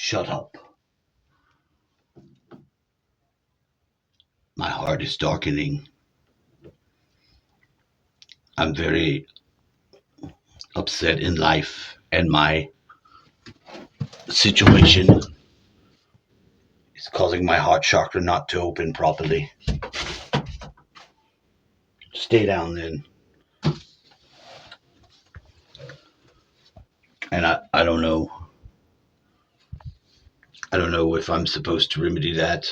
Shut up. My heart is darkening. I'm very upset in life, and my situation is causing my heart chakra not to open properly. Stay down then. And I don't know. I don't know if I'm supposed to remedy that.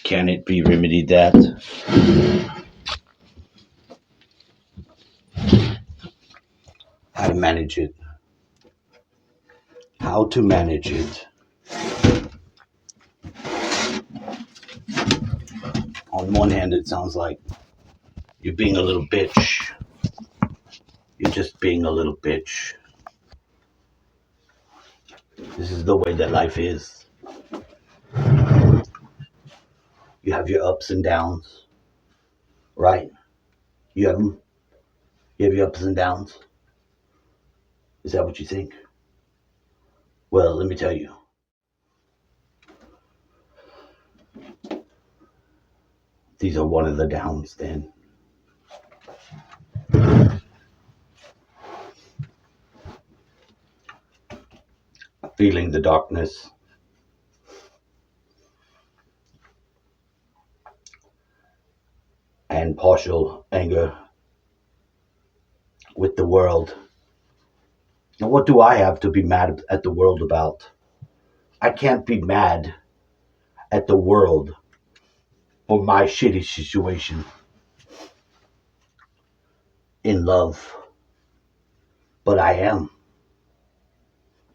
Can it be remedied that? How to manage it. How to manage it. On one hand, it sounds like you're being a little bitch. You're just being a little bitch. This is the way that life is. You have your ups and downs, right? You have them. You have your ups and downs. Is that what you think? Well, let me tell you. These are one of the downs then. Feeling the darkness. And partial anger with the world. Now, what do I have to be mad at the world about? I can't be mad at the world for my shitty situation in love. But I am.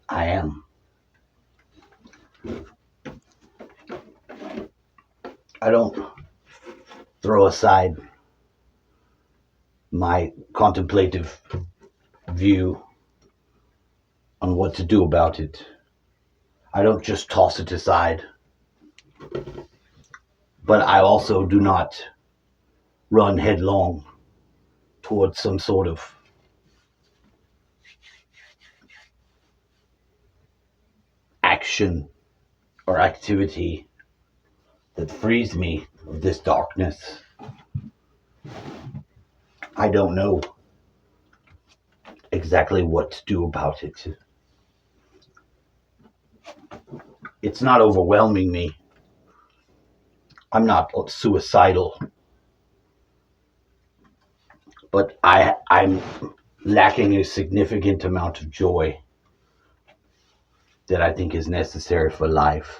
I am. I don't throw aside my contemplative view on what to do about it. I don't just toss it aside. But I also do not run headlong towards some sort of action or activity that frees me of this darkness. I don't know exactly what to do about it. It's not overwhelming me. I'm not suicidal, but I'm lacking a significant amount of joy that I think is necessary for life.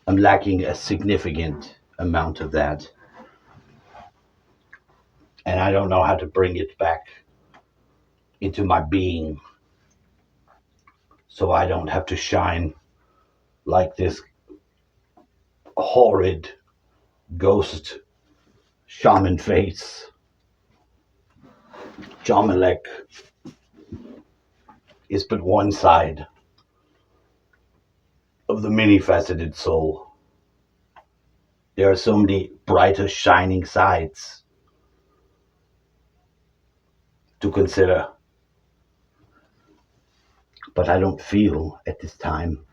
I'm lacking a significant amount of that. And I don't know how to bring it back into my being so I don't have to shine like this horrid ghost shaman face. Jamalek is but one side of the many-faceted soul. There are so many brighter, shining sides to consider. But I don't feel at this time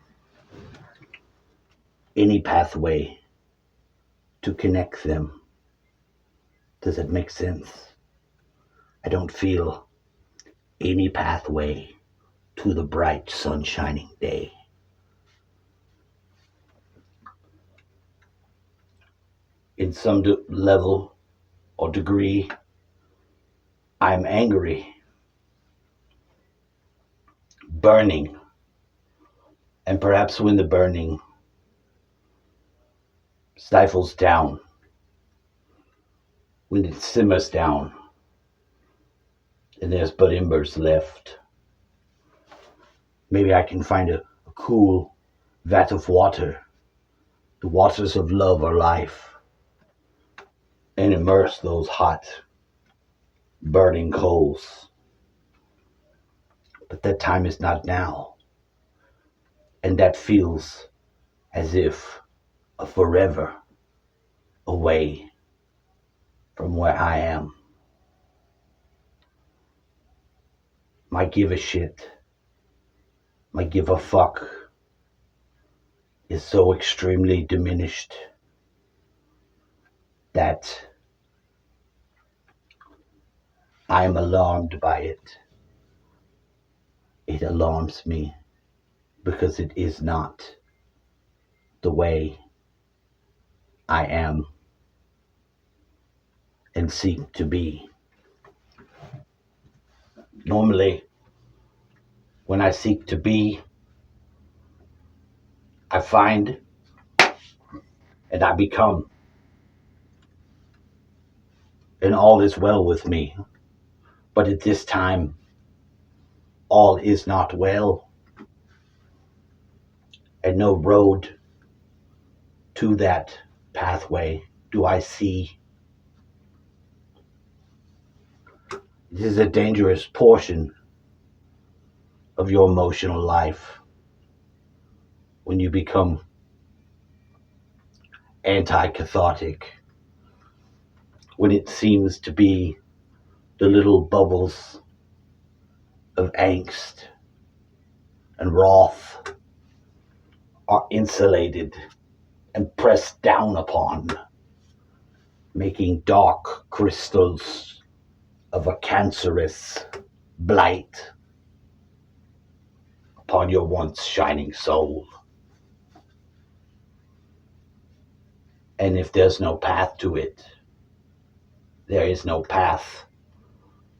any pathway to connect them. Does it make sense? I don't feel any pathway to the bright, sun-shining day. In some level or degree, I'm angry, burning, and perhaps when the burning stifles down, when it simmers down, and there's but embers left, maybe I can find a cool vat of water, the waters of love or life, and immerse those hot, burning coals. But that time is not now, and that feels as if a forever away from where I am. My give a shit, my give a fuck is so extremely diminished that I'm alarmed by it. It alarms me because it is not the way I am and seek to be. Normally, when I seek to be, I find and I become, and all is well with me. But at this time, all is not well, and no road to that pathway do I see. This is a dangerous portion of your emotional life when you become anti-cathartic, when it seems to be the little bubbles of angst and wrath are insulated and pressed down upon, making dark crystals of a cancerous blight upon your once shining soul. And if there's no path to it, there is no path,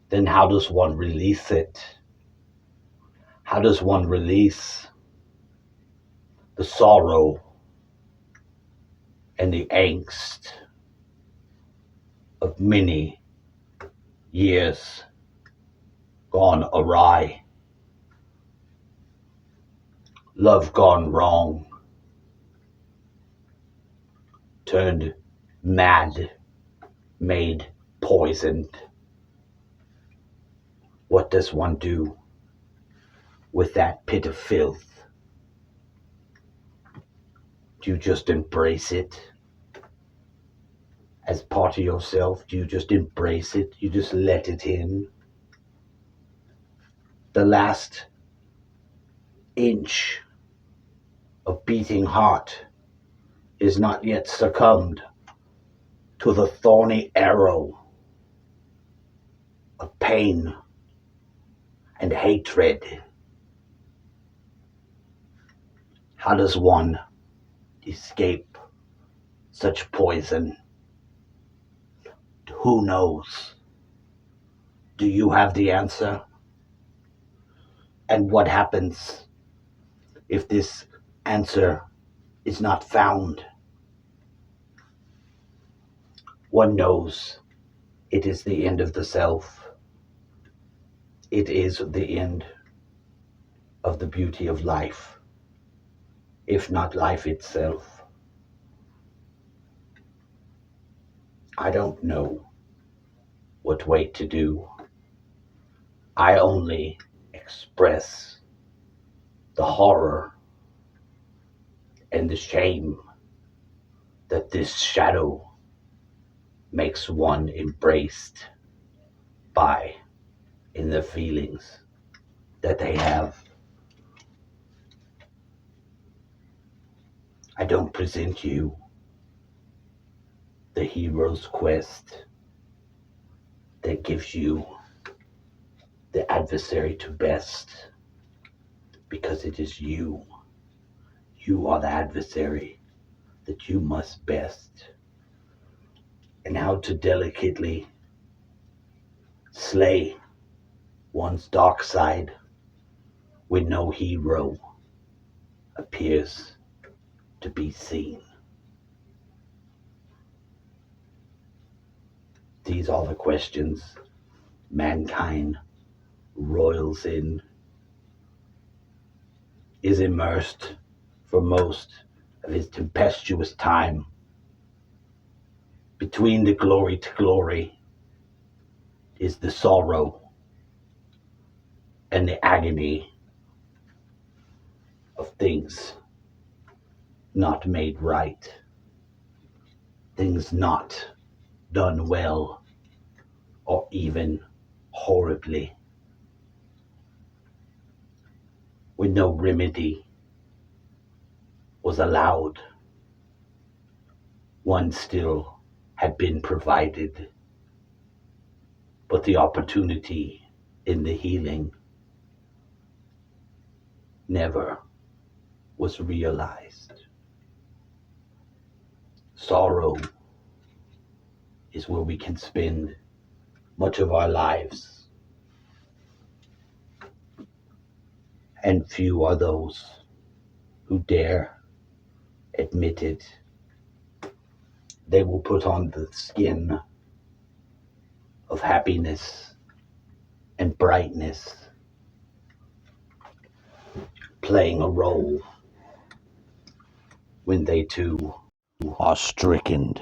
then how does one release it? How does one release the sorrow and the angst of many years gone awry, love gone wrong, turned mad, made poisoned? What does one do with that pit of filth? Do you just embrace it as part of yourself? Do you just embrace it? You just let it in? The last inch of beating heart is not yet succumbed to the thorny arrow of pain and hatred. How does one escape such poison? Who knows? Do you have the answer? And what happens if this answer is not found? One knows it is the end of the self. It is the end of the beauty of life, if not life itself. I don't know what way to do. I only express the horror and the shame that this shadow makes one embraced by in the feelings that they have. I don't present you the hero's quest that gives you the adversary to best, because it is you. You are the adversary that you must best. And how to delicately slay one's dark side when no hero appears to be seen. These are the questions mankind roils in, is immersed for most of his tempestuous time between the glory to glory is the sorrow and the agony of things not made right, things not done well, or even horribly. when no remedy was allowed, one still had been provided, but the opportunity in the healing never was realized. Sorrow is where we can spend much of our lives, and few are those who dare admit it. They will put on the skin of happiness and brightness, playing a role when they too are stricken